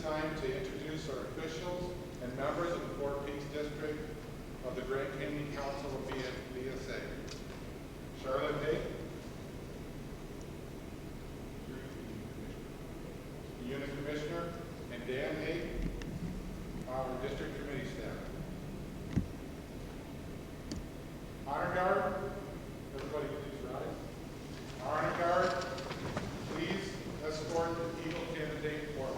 time to introduce our officials and members of the Fort Peaks District of the Grand Canyon Council of BSA. Charlotte Hay, Unit Commissioner, and Dan Hay, our District Committee staff. Honor Guard, everybody please rise. Honor Guard, please escort the Eagle candidate forward.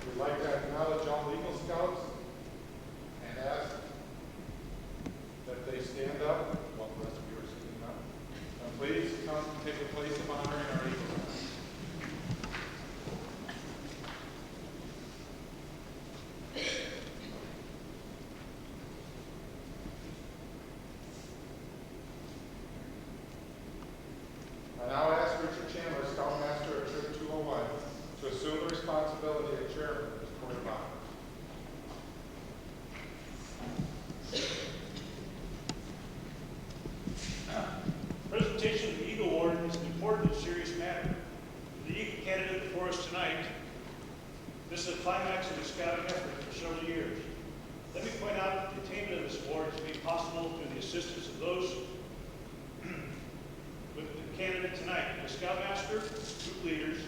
We'd like to acknowledge all Eagle Scouts and ask that they stand up while the rest of you are sitting up. And please come take a place of honor in our Eagle Scouts. I now ask Richard Chandler, Scoutmaster at Troop 201, to assume the responsibility of Chairman of this Court of Honor. Presentation of the Eagle Award is an important and serious matter. For the Eagle candidate before us tonight, this is a climax of the scouting effort for several years. Let me point out that the attainment of this award is made possible through the assistance of those with the candidate tonight: the Scoutmaster, troop leaders,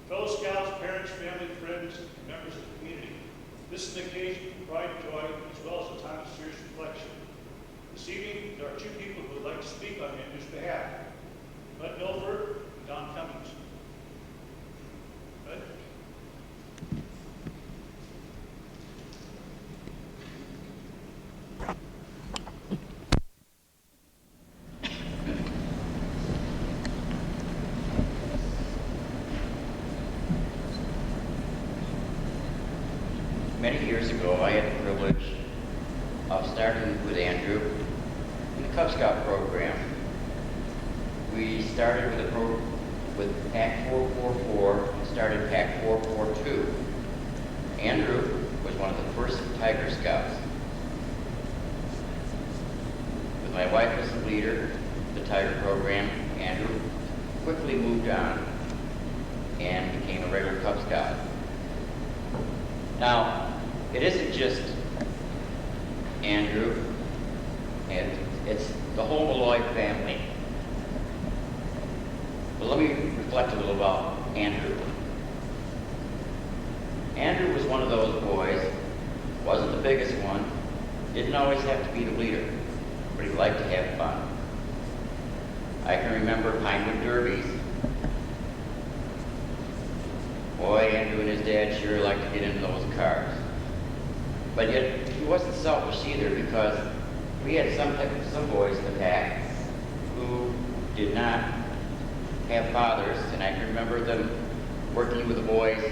fellow scouts, parents, family, friends, and members of the community. This is an occasion for pride and joy, as well as a time of serious reflection. This evening, there are two people who would like to speak on Andrew's behalf: Bud Milford and Don Cummings. Bud? Many years ago, I had the privilege of starting with Andrew in the Cub Scout program. We started with Pack 444 and started Pack 442. Andrew was one of the first Tiger Scouts. With my wife as the leader of the Tiger program, Andrew quickly moved on and became a regular Cub Scout. Now, it isn't just Andrew, and it's the whole Malloy family. But let me reflect a little about Andrew. Andrew was one of those boys, wasn't the biggest one, didn't always have to be the leader, but he liked to have fun. I can remember Pinewood Derbies. Boy, Andrew and his dad sure liked to get into those cars. But yet, he wasn't selfish either, because we had some boys in the pack who did not have fathers, and I can remember them working with the boys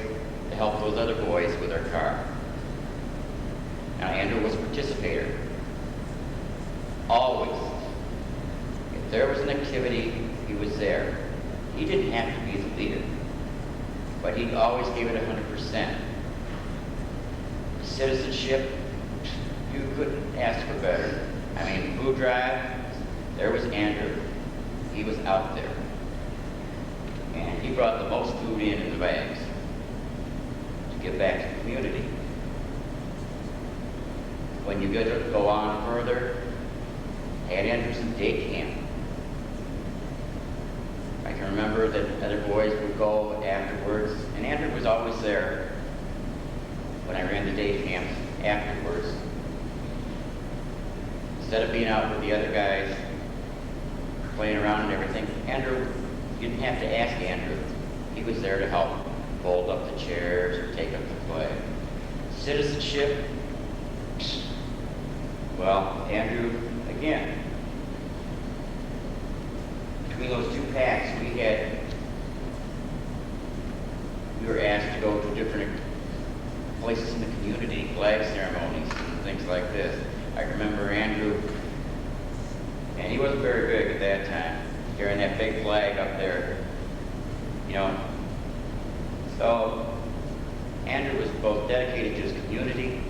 to help those other boys with their car. Now, Andrew was a participator. Always. If there was an activity, he was there. He didn't have to be the leader, but he always gave it 100%. Citizenship, you couldn't ask for better. I mean, food drive, there was Andrew. He was out there. And he brought the most food in the bags to give back to the community. When you go on further, had Andrews in day camp. I can remember that other boys would go afterwards, and Andrew was always there when I ran the day camps afterwards. Instead of being out with the other guys, playing around and everything, Andrew, you didn't have to ask Andrew. He was there to help fold up the chairs or take up the flag. Citizenship, well, Andrew, again, between those two packs, we were asked to go to different places in the community, flag ceremonies and things like this. I remember Andrew, and he wasn't very big at that time, carrying that big flag up there. You know, So Andrew was both dedicated to his community,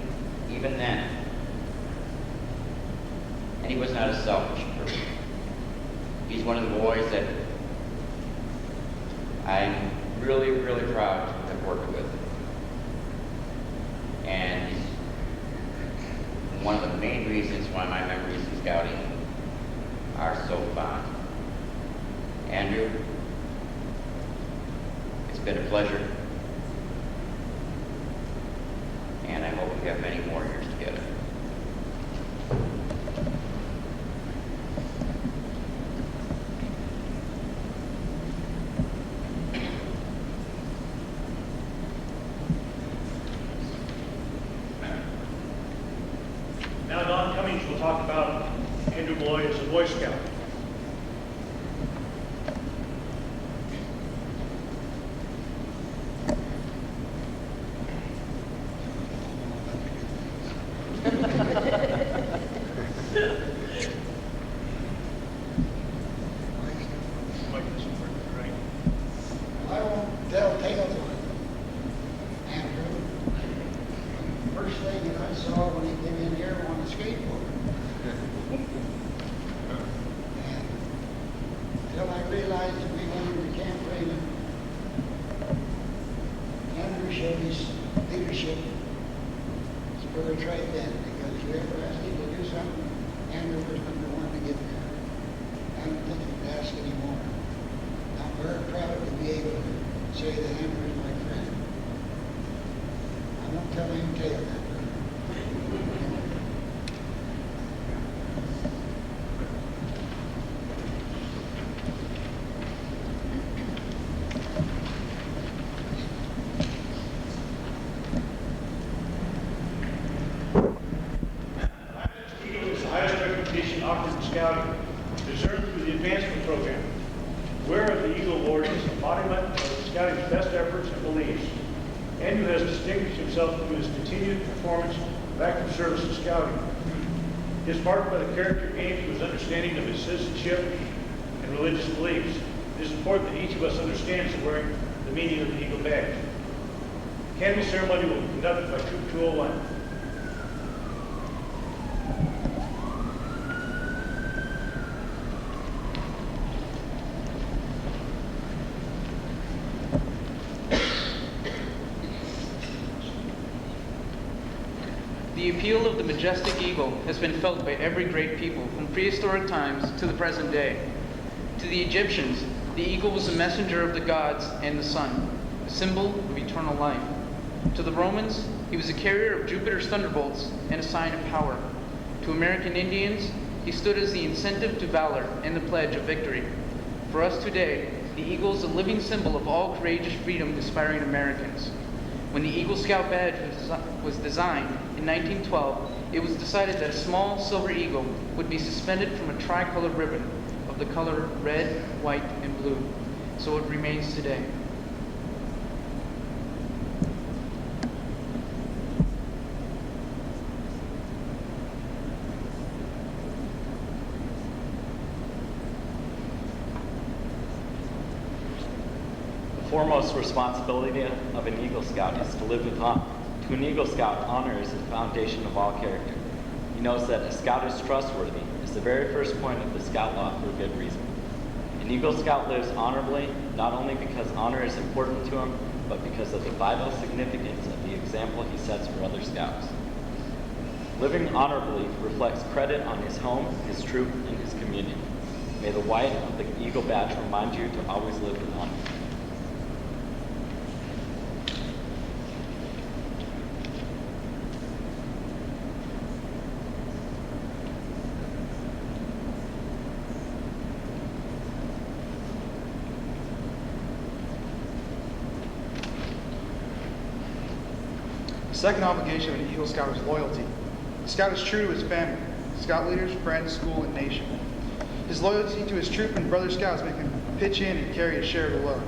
even then, and he was not a selfish person. He's one of the boys that I'm really, really proud to have worked with. And he's one of the main reasons why my memories of scouting are so fond. Andrew, it's been a pleasure. And I hope we have many more years together. Now Don Cummings will talk about Andrew Malloy as a Boy Scout. I won't tell tales on Andrew. First thing that I saw when he came in here on a skateboard. And until I realized that we went into Camp Raymond, Andrew showed his leadership spirit right then, because if you ever asked him to do something, Andrew was number one to get there. I don't think he'd ask anymore. I'm very proud to be able to say that Andrew is my friend. I won't tell him tale that. Eagle is the highest recognition offered in scouting, deserved through the advancement program. Where the Eagle Award is an embodiment of scouting's best efforts and beliefs. Andrew has distinguished himself through his continued performance of active service in scouting. He is marked by the character gained through his understanding of his citizenship and religious beliefs. It is important that each of us understands the meaning of the Eagle Badge. The Academy ceremony will be conducted by Troop 201. The appeal of the majestic eagle has been felt by every great people from prehistoric times to the present day. To the Egyptians, the eagle was a messenger of the gods and the sun, a symbol of eternal life. To the Romans, he was a carrier of Jupiter's thunderbolts and a sign of power. To American Indians, he stood as the incentive to valor and the pledge of victory. For us today, the eagle is a living symbol of all courageous freedom-aspiring Americans. When the Eagle Scout badge was designed in 1912, it was decided that a small silver eagle would be suspended from a tricolored ribbon of the color red, white, and blue. So it remains today. The foremost responsibility of an Eagle Scout is to live with honor. To an Eagle Scout, honor is the foundation of all character. He knows that a Scout is trustworthy. It's the very first point of the Scout Law for a good reason. An Eagle Scout lives honorably, not only because honor is important to him, but because of the vital significance of the example he sets for other Scouts. Living honorably reflects credit on his home, his troop, and his community. May the white of the Eagle Badge remind you to always live with honor. The second obligation of an Eagle Scout is loyalty. The Scout is true to his family, Scout leaders, friends, school, and nation. His loyalty to his troop and brother Scouts make him pitch in and carry a share of the load.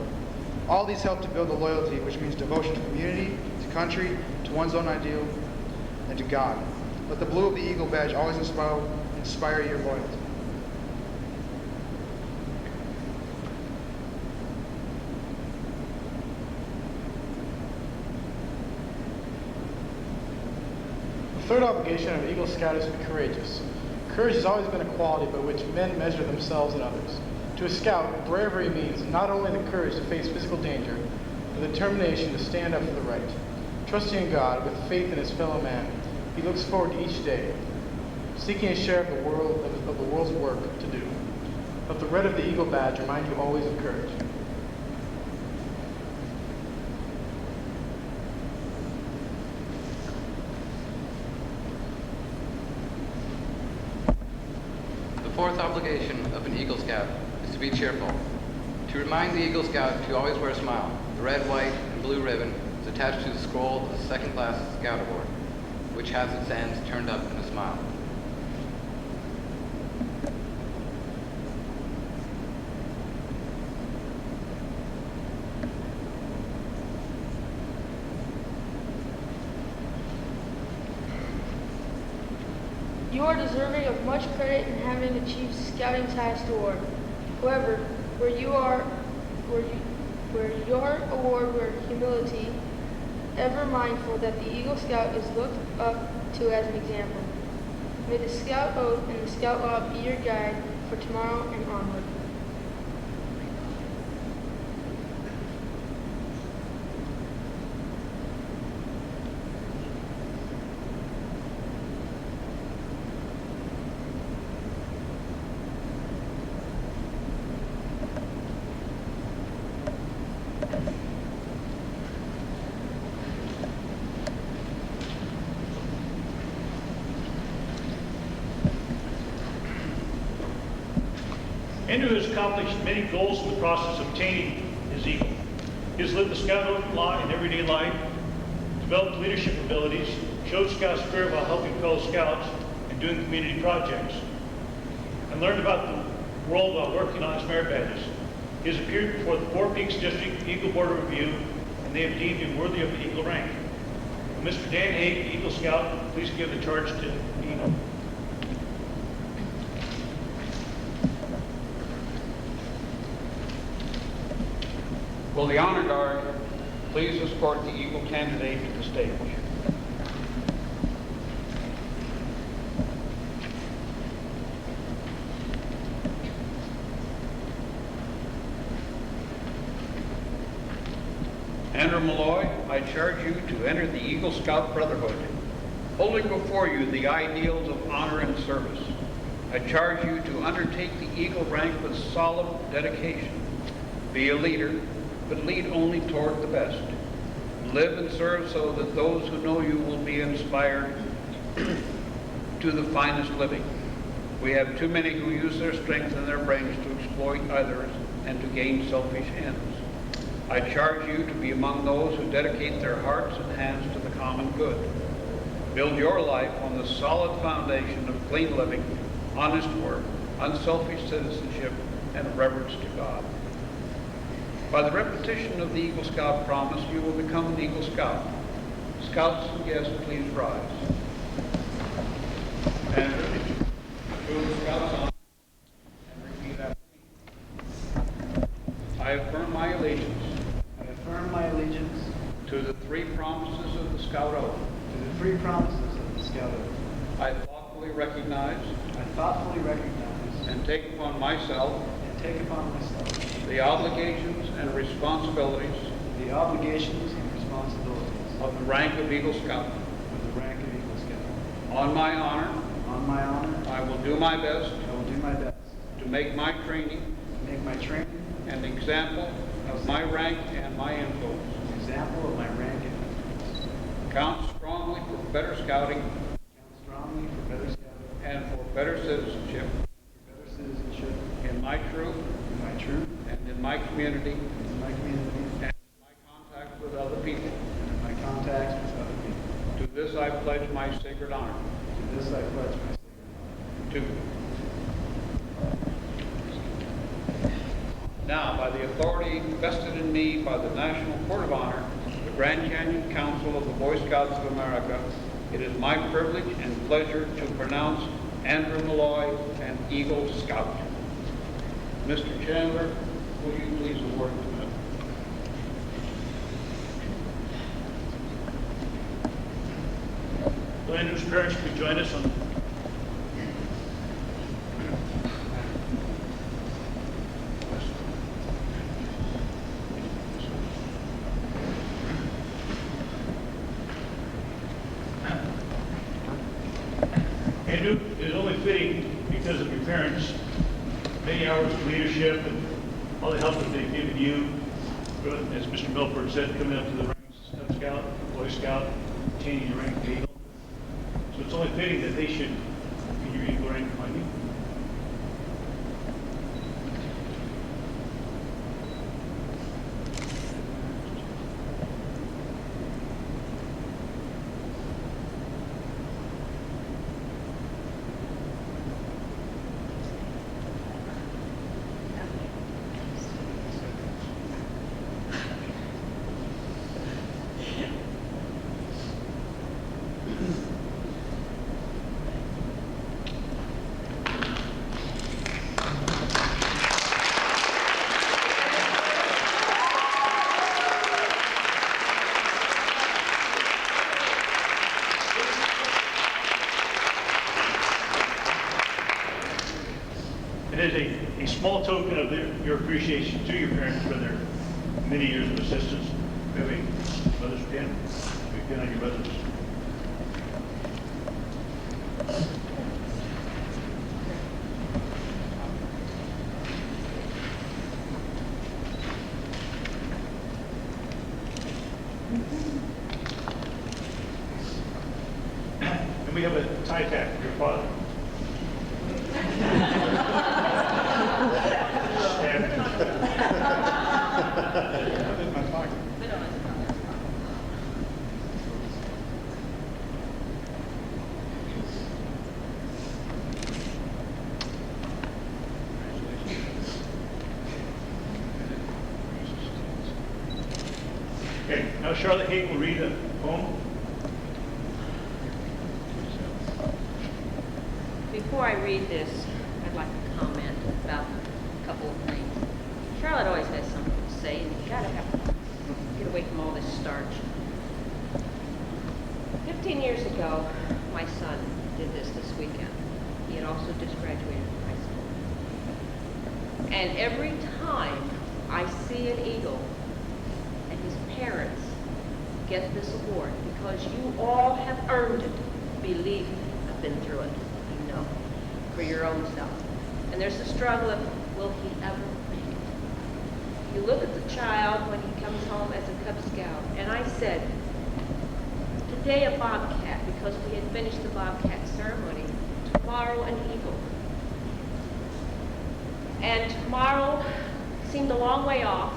All these help to build the loyalty, which means devotion to community, to country, to one's own ideal, and to God. Let the blue of the Eagle Badge always inspire your loyalty. third obligation of an Eagle Scout is to be courageous. Courage has always been a quality by which men measure themselves and others. To a scout, bravery means not only the courage to face physical danger, but the determination to stand up for the right. Trusting in God with faith in his fellow man, he looks forward to each day, seeking a share of the world's work to do. Let the red of the Eagle badge remind you always of courage. The fourth obligation of an Eagle Scout is to be cheerful. To remind the Eagle Scout to always wear a smile, the red, white, and blue ribbon is attached to the scroll of the second-class Scout Award, which has its ends turned up in a smile. You are deserving of much credit in having achieved Scouting's highest award. However, where your award were humility, ever mindful that the Eagle Scout is looked up to as an example. May the Scout Oath and the Scout Law be your guide for tomorrow and onward. Andrew has accomplished many goals in the process of obtaining his Eagle. He has lived the Scout Oath law in everyday life, developed leadership abilities, showed Scout spirit while helping fellow Scouts and doing community projects, and learned about the world while working on his merit badges. He has appeared before the Four Peaks District Eagle Board of Review, and they have deemed him worthy of the Eagle rank. Will Mr. Dan Haig, the Eagle Scout, please give the charge to Eagle. Will the Honor Guard please escort the Eagle candidate to the stage? Andrew Malloy, I charge you to enter the Eagle Scout Brotherhood, holding before you the ideals of honor and service. I charge you to undertake the Eagle rank with solemn dedication. Be a leader, but lead only toward the best. Live and serve so that those who know you will be inspired to the finest living. We have too many who use their strength and their brains to exploit others and to gain selfish ends. I charge you to be among those who dedicate their hearts and hands to the common good. Build your life on the solid foundation of clean living, honest work, unselfish citizenship, and reverence to God. By the repetition of the Eagle Scout promise, you will become an Eagle Scout. Scouts and guests, please rise. And move the Scouts on and repeat after me. I affirm my allegiance. I affirm my allegiance To the three promises of the Scout Oath. to the three promises of the Scout Oath. I thoughtfully recognize I thoughtfully recognize and take upon myself and take upon myself the obligations and responsibilities the obligations and responsibilities of the rank of Eagle Scout. of the rank of Eagle Scout. On my honor, On my honor, I will do my best I will do my best to make my training to make my training an example of my rank and my influence. an example of my rank and influence. Count strongly for better scouting Count strongly for better scouting, and for better citizenship for better citizenship in my troop in my troop, and in my community in my community, and in my contact with other people. and in my contacts with other people. To this I pledge my sacred honor. To this I pledge my sacred honor. To Now, by the authority vested in me by the National Court of Honor, the Grand Canyon Council of the Boy Scouts of America, it is my privilege and pleasure to pronounce Andrew Malloy an Eagle Scout. Mr. Chandler, will you please award the medal? Do I Andrew's parents could join us on Andrew, it is only fitting because of your parents' many hours of leadership and all the help that they've given you, as Mr. Milford said, coming up to the ranks of Scout, Boy Scout, attaining your rank of Eagle. So it's only fitting that they should be your Eagle rank on you. It is a small token of your appreciation to your parents for their many years of assistance. We have a mother's pin. We pin on your mother's. And we have a tie tack for your father. Okay, now Charlotte Haig will read a poem. Before I read this, I'd like to comment about a couple of things. Charlotte always has something to say, and you gotta have to get away from all this starch. 15 years ago, my son did this weekend. He had also just graduated from high school. And every time I see an Eagle and his parents get this award, because you all have earned it, believe me, I've been through it, you know, for your own self. And there's the struggle of, will he ever make it? You look at the child when he comes home as a Cub Scout, and I said, today a Bobcat, because we had finished the Bobcat ceremony, tomorrow an Eagle. And tomorrow seemed a long way off,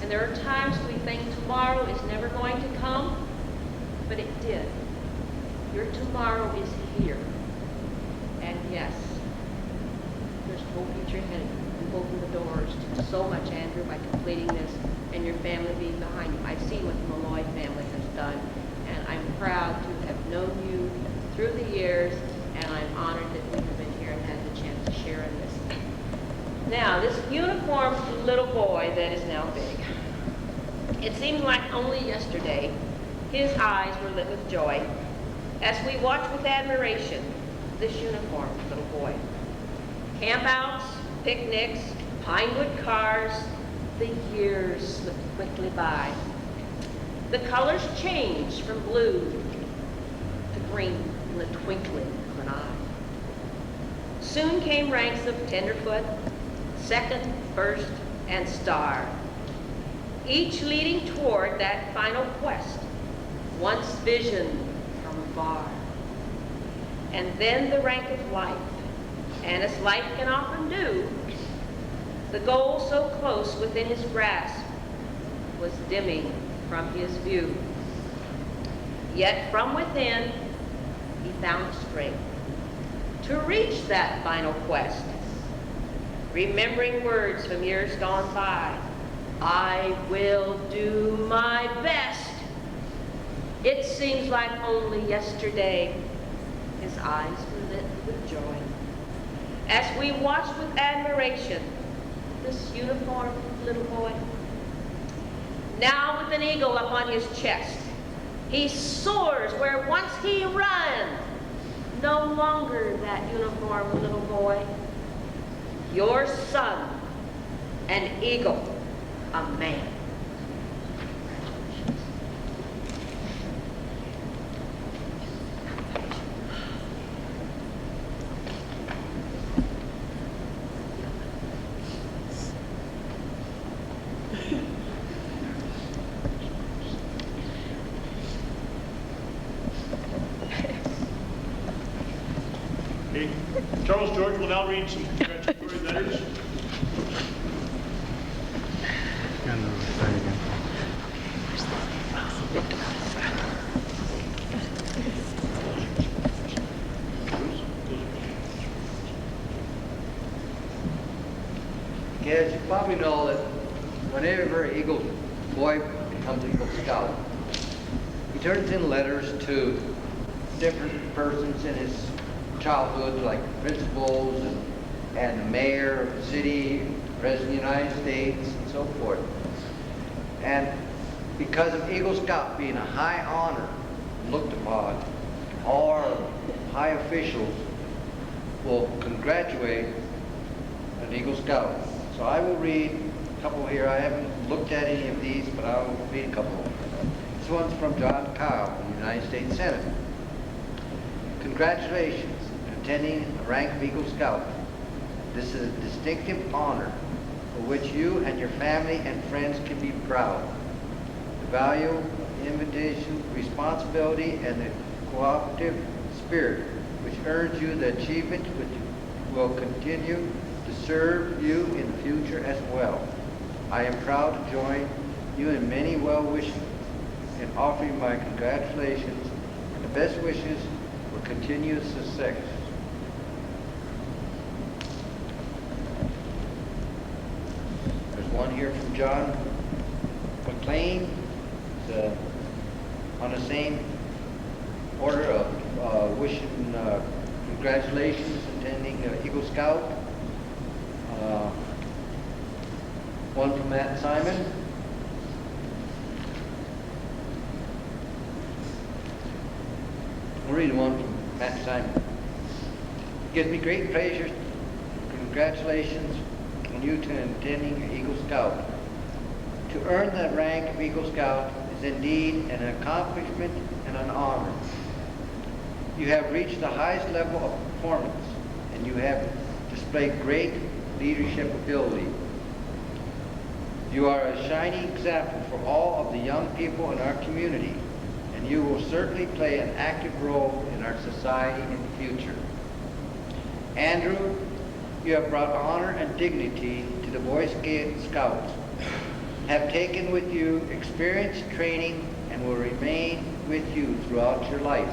and there are times we think tomorrow is never going to come, but it did. Your tomorrow is here. And yes, there's hope at your head. You've opened the doors to so much, Andrew, by completing this, and your family being behind you. I've seen what the Malloy family has done, and I'm proud to have known you through the years, and I'm honored that we have been here and had the chance to share in this. Now, this uniformed little boy that is now big, it seemed like only yesterday his eyes were lit with joy as we watched with admiration this uniformed little boy. Campouts, picnics, Pinewood cars, the years slipped quickly by. The colors changed from blue to green in the twinkling of an eye. Soon came ranks of tenderfoot, second, first, and star, each leading toward that final quest, once visioned from afar. And then the rank of life, and as life can often do, the goal so close within his grasp was dimming from his view. Yet from within, he found strength to reach that final quest, remembering words from years gone by. I will do my best. It seems like only yesterday his eyes were lit with joy as we watched with admiration this uniformed little boy, now with an eagle upon his chest, He soars where once he ran. No longer that uniform little boy. Your son, an eagle, a man. Okay. Charles George will now read some congratulatory letters. As you probably know that whenever Eagle Boy becomes Eagle Scout, he turns in letters to different persons in his childhood, like principals and the mayor of the city, President of the United States, and so forth. And because of Eagle Scout being a high honor looked upon, our high officials will congratulate an Eagle Scout. So I will read a couple here. I haven't looked at any of these, but I will read a couple. This one's from John Kyle from the United States Senate. Congratulations on attending the rank of Eagle Scout. This is a distinctive honor for which you and your family and friends can be proud. The value of the invitation, responsibility, and the cooperative spirit which earns you the achievement which will continue to serve you in the future as well. I am proud to join you in many well wishes and offer you my congratulations and the best wishes for continued success. There's one here from John McLean. It's, on the same order of wishing congratulations attending Eagle Scout. One from Matt Simon. I'll read one from Matt Simon. It gives me great pleasure. Congratulations on you to attending Eagle Scout. To earn the rank of Eagle Scout is indeed an accomplishment and an honor. You have reached the highest level of performance, and you have displayed great leadership ability. You are a shining example for all of the young people in our community, and you will certainly play an active role in our society in the future. Andrew, you have brought honor and dignity to the Boy Scouts, have taken with you experience, training, and will remain with you throughout your life.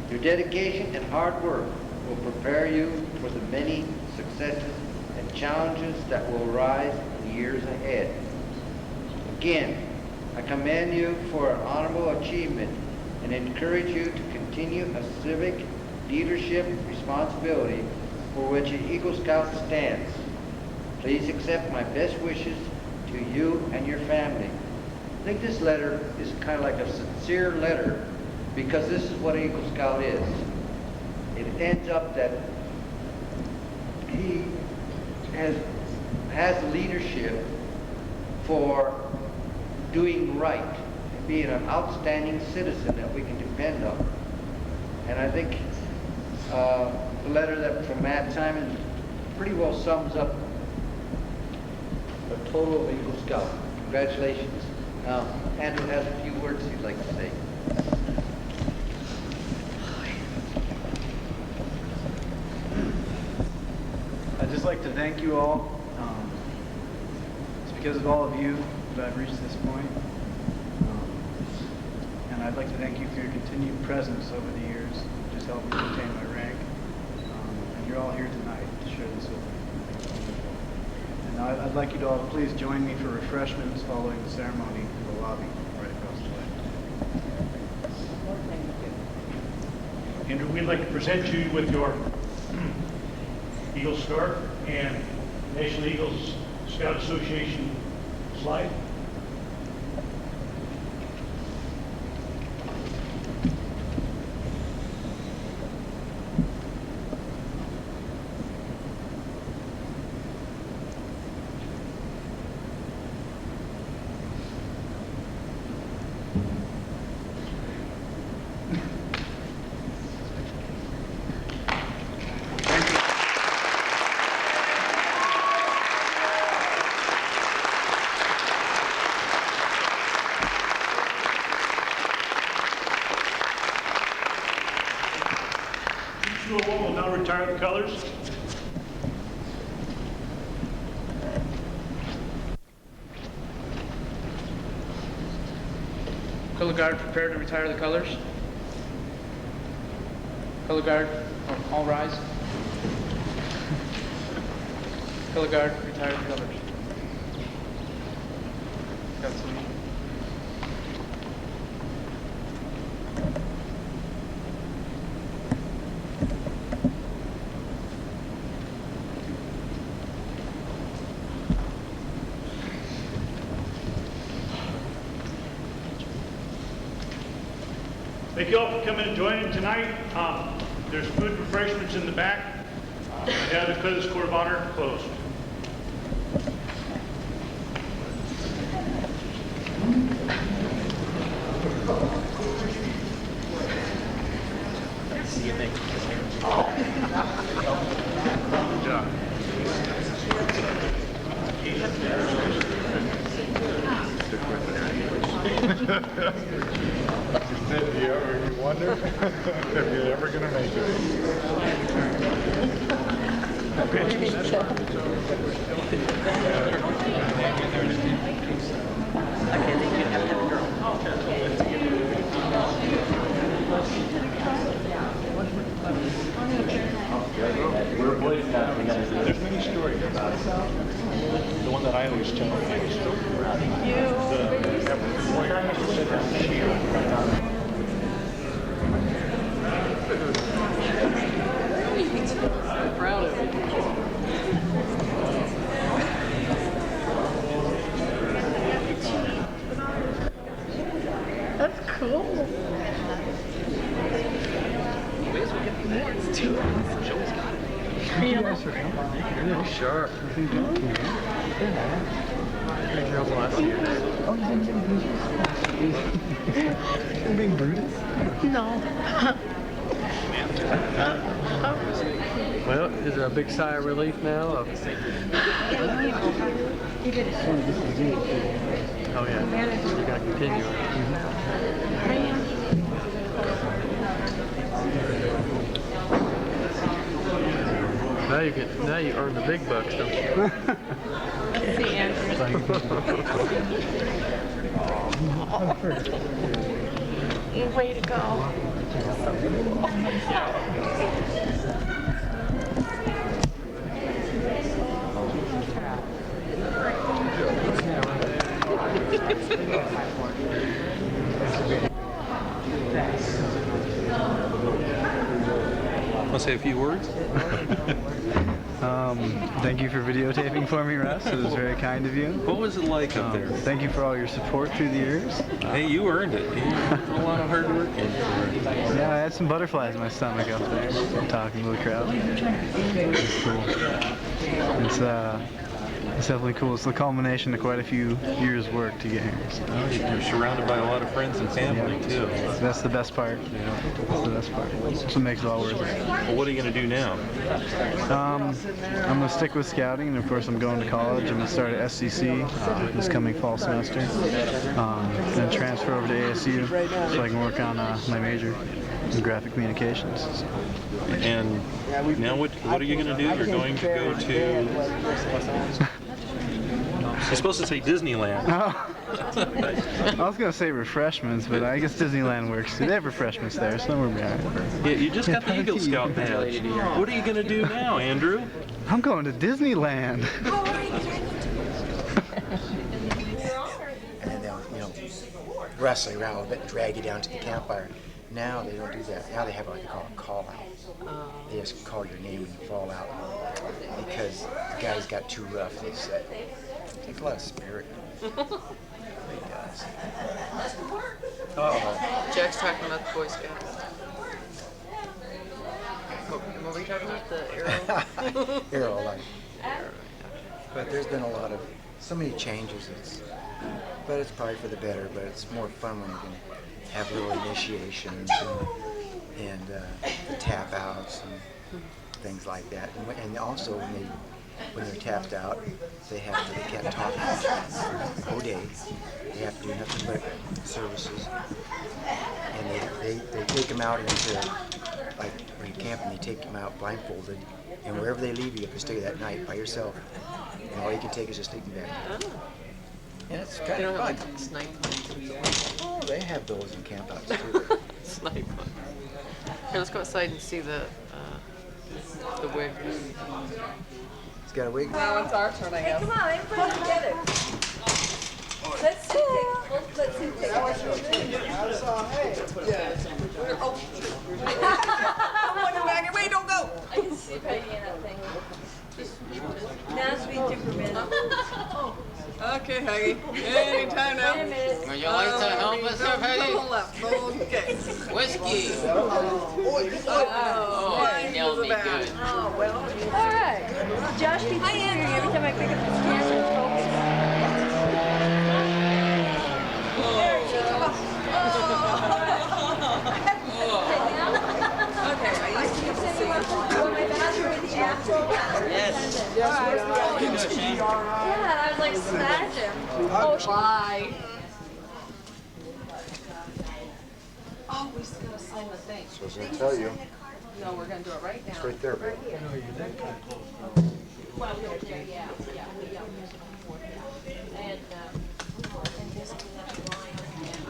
Your dedication and hard work will prepare you for the many successes and challenges that will arise in the years ahead. Again, I commend you for an honorable achievement and encourage you to continue a civic leadership responsibility for which an Eagle Scout stands. Please accept my best wishes to you and your family. I think this letter is kind of like a sincere letter because this is what Eagle Scout is. It ends up that he has leadership for doing right and being an outstanding citizen that we can depend on. And I think the letter that from Matt Simon pretty well sums up the total of Eagle Scout. Congratulations. Now, Andrew has a few words he'd like to say. I'd just like to thank you all. It's because of all of you that I've reached this point. And I'd like to thank you for your continued presence over the years, which has helped me maintain my rank. And you're all here tonight to share this with me. And now I'd like you to all please join me for refreshments following the ceremony in the lobby right across the way. Andrew, we'd like to present you with your Eagle Scarf and National Eagles Scout Association slide. 201 will now retire the colors. Color guard, prepare to retire the colors. Color guard, all rise. Color guard, retire the colors. Got some. Thank you all for coming and joining tonight. There's food refreshments in the back. I now declare this court of honor closed. See you next Good job. You wonder if you're ever going to make We're Boy Scouts. There's many stories about it. The one that I always tell. I'm proud of it. That's cool. Sure. Being Brutus? No. Well, is there a big sigh of relief now? Oh yeah, you gotta continue. Now you earn the big bucks, don't you? See, Andrew. Way to go. Want to say a few words? Thank you for videotaping for me, Russ. It was very kind of you. What was it like up there? Thank you for all your support through the years. Hey, you earned it. You put a lot of hard work in. Yeah, I had some butterflies in my stomach up there, talking to the crowd. It's cool. It's definitely cool. It's the culmination of quite a few years' work to get here. So. You're surrounded by a lot of friends and family, too. That's the best part. That's the best part. That's what makes it all worth it. Well, what are you going to do now? I'm going to stick with scouting, and of course I'm going to college. I'm going to start at SCC this coming fall semester. Then transfer over to ASU so I can work on my major in graphic communications. So. And now what are you going to do? You're going to go to... You're supposed to say Disneyland. Oh. I was going to say refreshments, but I guess Disneyland works too. They have refreshments there, so we're behind. Yeah, you just got the Eagle Scout badge. What are you going to do now, Andrew? I'm going to Disneyland. And then they'll, wrestle you around a little bit and drag you down to the campfire. Now they don't do that. Now they have what they call a call out. They just call your name when you fall out because the guys got too rough. They say, takes a lot of spirit. It does. Oh. Jack's talking about the Boy Scouts. What were you talking about? The arrow? Arrow light. But there's been so many changes. But it's probably for the better. But it's more fun when you can have little initiations and the tap outs and things like that. And also when they're tapped out, they can't talk all day. They have to do nothing but services. And they take them out into like when you camp and they take them out blindfolded, and wherever they leave you, you have to stay that night by yourself, and all you can take is a sleeping bag. And it's kind They of don't fun. have like snipe hunts. Oh, they have those in campouts too. Snipe hunt. Here, let's go outside and see the wig. It's got a wig. Now it's our turn, I guess. Hey, come on, everybody together. Let's see. Let's see. Wait, don't go. I can see Peggy in that thing. Now sweet Superman. Okay, Peggy. Anytime now. Would you like to help us here, Peggy? Okay. Whiskey. Oh, it'll be good. Oh, well. All right. Josh keeps hearing every time I pick up the camera and focus. Okay, I used to get to see my bathroom with the afro. Yes. Yeah, I was like, smash him. Oh, lie. Oh, we still gotta sign the thing. So I was going to tell you. No, we're gonna do it right now. It's right there, babe. Well, we're there, yeah. And this is that line, and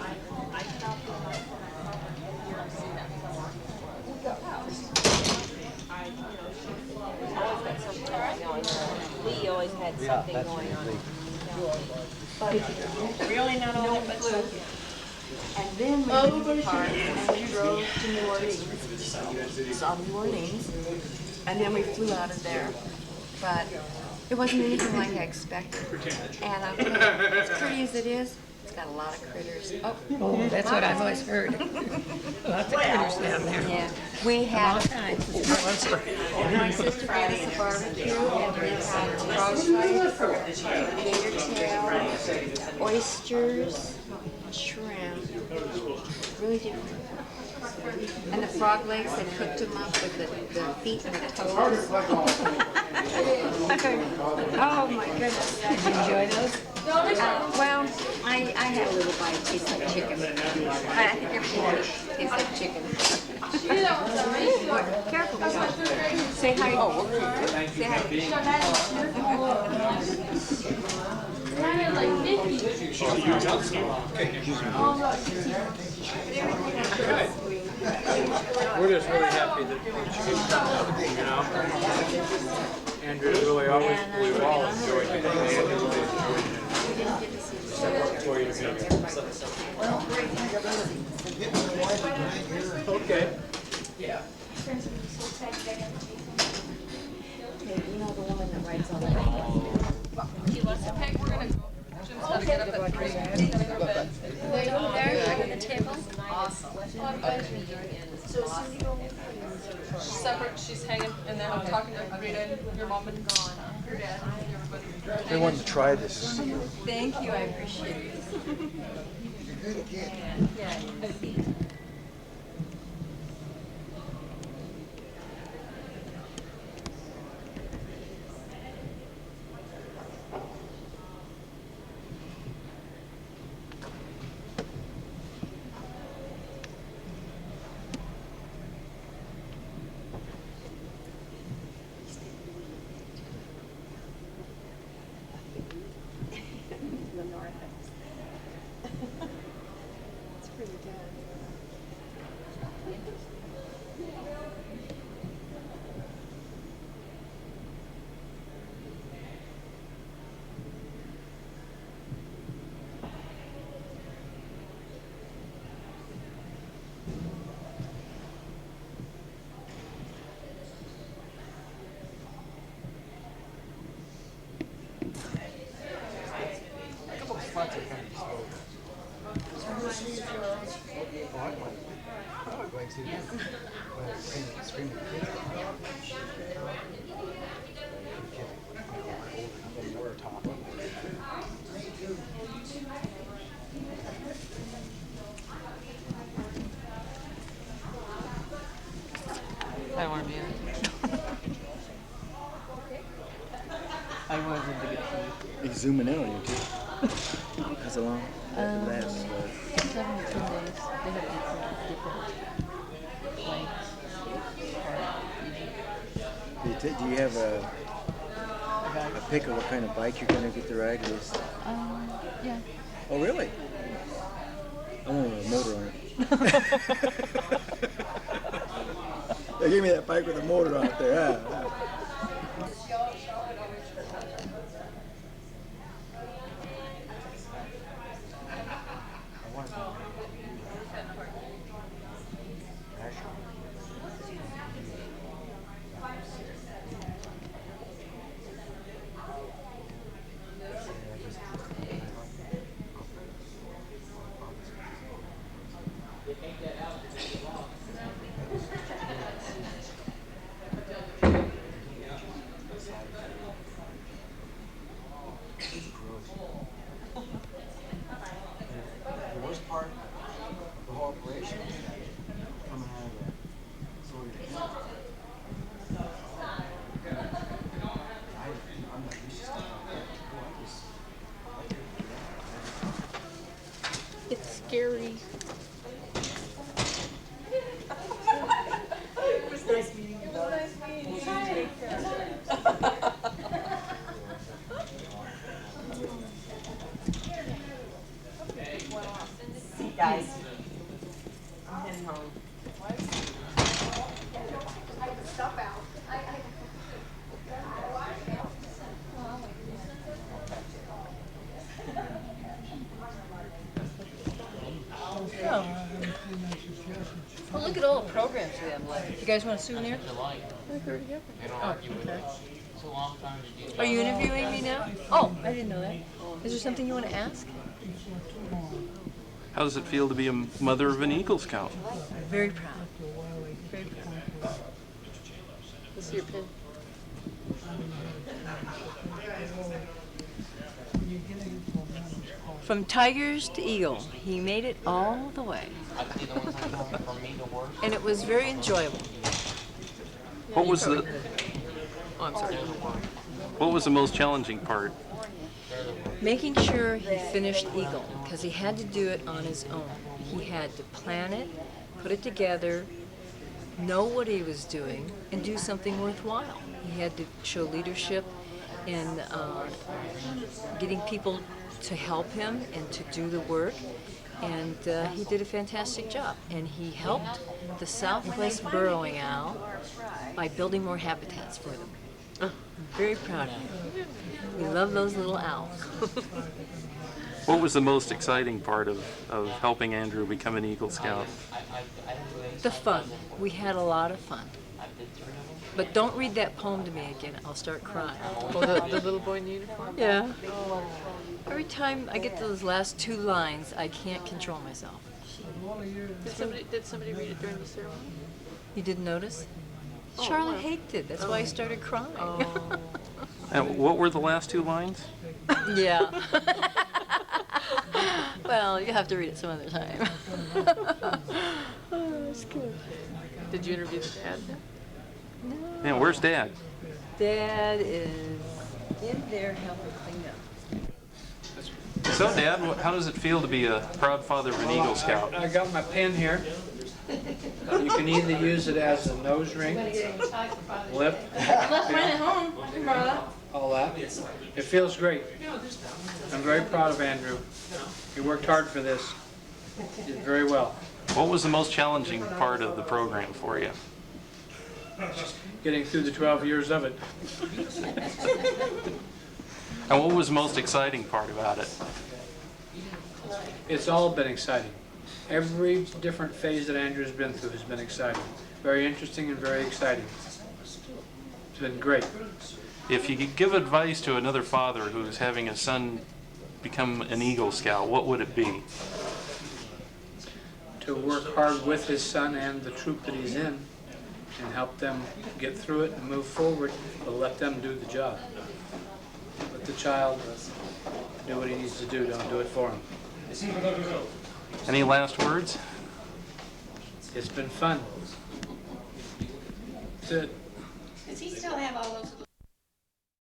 I stopped on my phone. You don't see that before. She's always got something going on. Lee always had something going on. Really not all but blue. And then we went in the car and we drove to New Orleans. Saw New Orleans. And then we flew out of there. But it wasn't anything like I expected. And as pretty as it is, it's got a lot of critters. Oh, That's what I've always heard. Lots of critters down there. yeah. We had, All kinds. my sister got us a barbecue and we had frog legs, gator tail, oysters, shrimp, really different. And the frog legs, they cooked them up with the feet and the toes. Oh my goodness. Did you enjoy those? Well, I had a little bite. It tastes like chicken. I think everything tastes like chicken. Careful, Josh. Say hi. Oh, okay. Say hi. We're just really happy that she keeps coming up, you know? Andrew really always, we've all enjoyed it. Andrew really enjoyed it. Okay. Yeah. You know the woman that writes all the Hey, we're gonna go. Jim's gotta get up at 3. He's gotta go to bed. There, on the table. Awesome. Separate, she's hanging, and then I'm talking to Rita, your mom and your dad, and everybody. I wanted to try this. Thank you, I appreciate it. You're good kid. Yeah. It's pretty good. A couple of spots are kind of slow. I don't want to be in it. I wasn't to get He's zooming in on you too. How's it long? Last, 7 to 10 days. They have different lengths. Do you have a pick of what kind of bike you're going to get to ride? Yeah. Oh, really? I want a motor on it. They gave me that bike with a motor on it there. Yeah. The worst part of the whole operation is coming out of that. So I'm not used to stuff like that. It's scary. It was nice meeting you. Nice meeting you. See, guys. I'm heading home. I have stuff out. Well, look at all the programs we have left. You guys want a souvenir? Oh, okay. Are you interviewing me now? Oh, I didn't know that. Is there something you want to ask? How does it feel to be a mother of an Eagle Scout? Very proud. Very proud. Let's see your pin. From Tigers to Eagle, he made it all the way. And it was very enjoyable. What was the Oh, I'm sorry. What was the most challenging part? Making sure he finished Eagle, because he had to do it on his own. He had to plan it, put it together, know what he was doing, and do something worthwhile. He had to show leadership in getting people to help him and to do the work. And he did a fantastic job. And he helped the Southwest burrowing owl by building more habitats for them. I'm very proud of him. We love those little owls. What was the most exciting part of helping Andrew become an Eagle Scout? The fun. We had a lot of fun. But don't read that poem to me again. I'll start crying. Oh, the little boy in the uniform? Yeah. Every time I get to those last two lines, I can't control myself. Did somebody read it during the ceremony? You didn't notice? Oh, Charlotte wow. Hake did. That's why I started crying. Oh. And what were the last two lines? Yeah. Well, you have to read it some other time. Oh, that's good. Did you interview the dad? No. Man, where's Dad? Dad is in there helping clean up. So, Dad, how does it feel to be a proud father of an Eagle Scout? I got my pen here. You can either use it as a nose ring, lip, Left mine at home. I can borrow that. all that. It feels great. I'm very proud of Andrew. He worked hard for this. He did very well. What was the most challenging part of the program for you? Getting through the 12 years of it. And what was the most exciting part about it? It's all been exciting. Every different phase that Andrew's been through has been exciting. Very interesting and very exciting. It's been great. If you could give advice to another father who's having a son become an Eagle Scout, what would it be? To work hard with his son and the troop that he's in and help them get through it and move forward, but let them do the job. Let the child do what he needs to do. Don't do it for him. Any last words? It's been fun. That's it. Does he still have all those